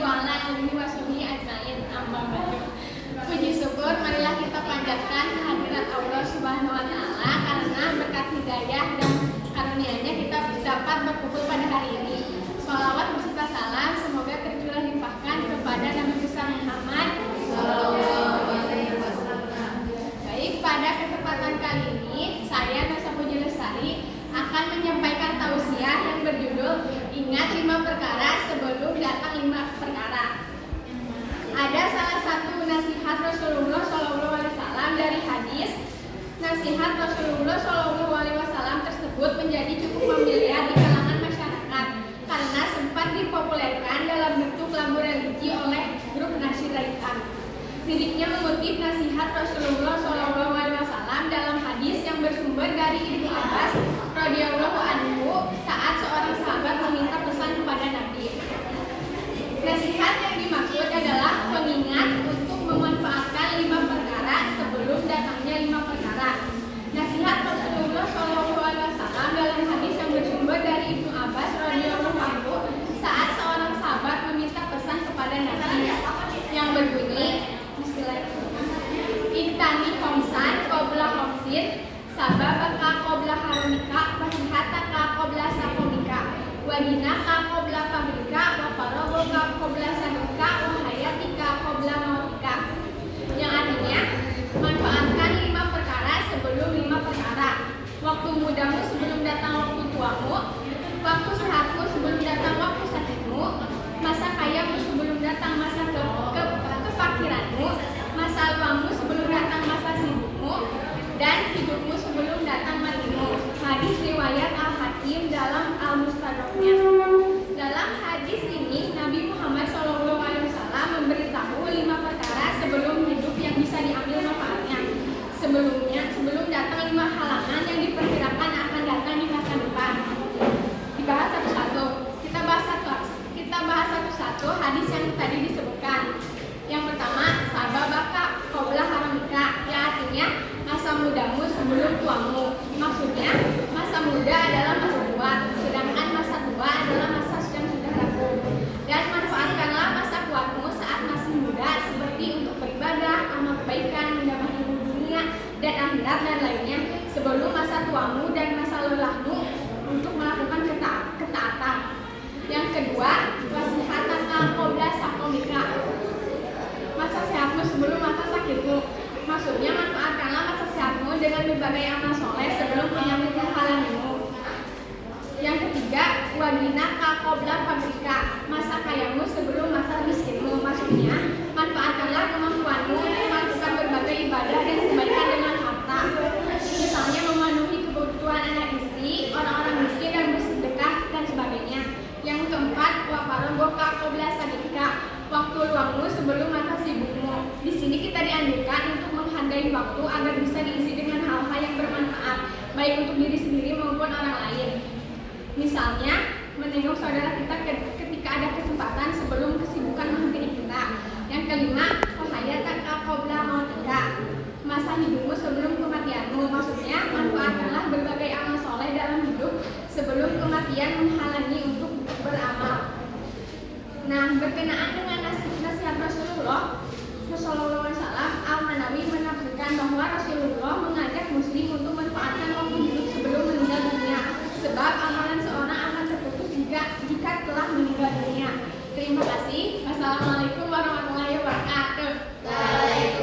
ala alihi washabihi ajmain. Amma ba'du. Puji syukur marilah kita panjatkan kehadirat Allah Subhanahu wa taala karena berkat hidayah dan karunia-Nya kita dapat berkumpul pada hari ini. Shalawat beserta salam semoga tercurah limpahkan kepada Nabi besar Muhammad sallallahu alaihi wasallam. Baik, pada kesempatan kali ini saya Nasa Puji Lestari akan menyampaikan tausiah yang berjudul Ingat 5 perkara sebelum datang 5 perkara. Ada salah satu nasihat Rasulullah SAW dari hadis. Nasihat Rasulullah SAW tersebut menjadi cukup familiar di kalangan masyarakat karena sempat dipopulerkan dalam bentuk lagu religi oleh grup Nasyidaitan. Liriknya mengutip nasihat Rasulullah SAW dalam hadis yang bersumber dari Ibnu Abbas radhiyallahu anhu saat seorang sahabat meminta pesan kepada Nabi. Nasihat yang dimaksud adalah pengingat untuk memanfaatkan 5 perkara sebelum datangnya 5 perkara. Nasihat Rasulullah SAW dalam hadis yang bersumber dari Ibnu Abbas radhiyallahu anhu saat seorang sahabat meminta pesan kepada Nabi yang berbunyi, Iktani khomsan qabla khomsin sababaka qabla harumika wasihataka qabla sakomika wadinaka qabla fabrika wa faragoka qabla sadika wa hayatika qabla mautika. Yang artinya, manfaatkan 5 perkara sebelum 5 perkara. Waktu mudamu sebelum datang waktu tuamu, waktu sehatmu sebelum datang waktu sakitmu, masa kayamu sebelum datang masa kefakiranmu, masa luangmu sebelum datang masa sibukmu, dan hidupmu sebelum datang matimu. Hadis riwayat Al-Hakim dalam Al-Mustadraknya. Dalam hadis ini Nabi Muhammad SAW memberitahu 5 perkara sebelum hidup yang bisa diambil manfaatnya. Sebelum datang 5 halangan yang diperkirakan akan datang di masa depan. Dibahas satu-satu. Kita bahas satu-satu hadis yang tadi disebutkan. Yang pertama, sababaka qabla haramika, yang artinya masa mudamu sebelum tuamu. Maksudnya, masa muda adalah masa tua, sedangkan masa tua adalah masa yang sudah rapuh. Dan manfaatkanlah masa kuatmu saat masih muda seperti untuk beribadah, amal kebaikan, mendapat ilmu dunia dan akhirat dan lainnya, sebelum masa tuamu dan masa lelahmu untuk melakukan ketaatan. Yang kedua, wasihataka qabla sakomika, masa sehatmu sebelum masa sakitmu. Maksudnya manfaatkanlah masa sehatmu dengan berbagai amal soleh sebelum menyambut kehalanganmu. Yang ketiga, wadinaka qabla fabrika, masa kayamu sebelum masa miskinmu. Maksudnya manfaatkanlah kemampuanmu untuk melakukan berbagai ibadah dan kebaikan dengan harta. Misalnya memenuhi kebutuhan anak istri, orang-orang miskin dan bersedekah dan sebagainya. Yang keempat, wafarogoka qabla sadika, waktu luangmu sebelum masa sibukmu. Di sini kita dianjurkan untuk menghargai waktu agar bisa diisi dengan hal-hal yang bermanfaat, baik untuk diri sendiri maupun orang lain. Misalnya, menengok saudara kita ketika ada kesempatan sebelum kesibukan menghampiri kita. Yang kelima, wahayataka qabla mautika, masa hidupmu sebelum kematianmu. Maksudnya, manfaatkanlah berbagai amal soleh dalam hidup sebelum kematian menghalangi untuk beramal. Nah, berkenaan dengan nasihat Rasulullah SAW,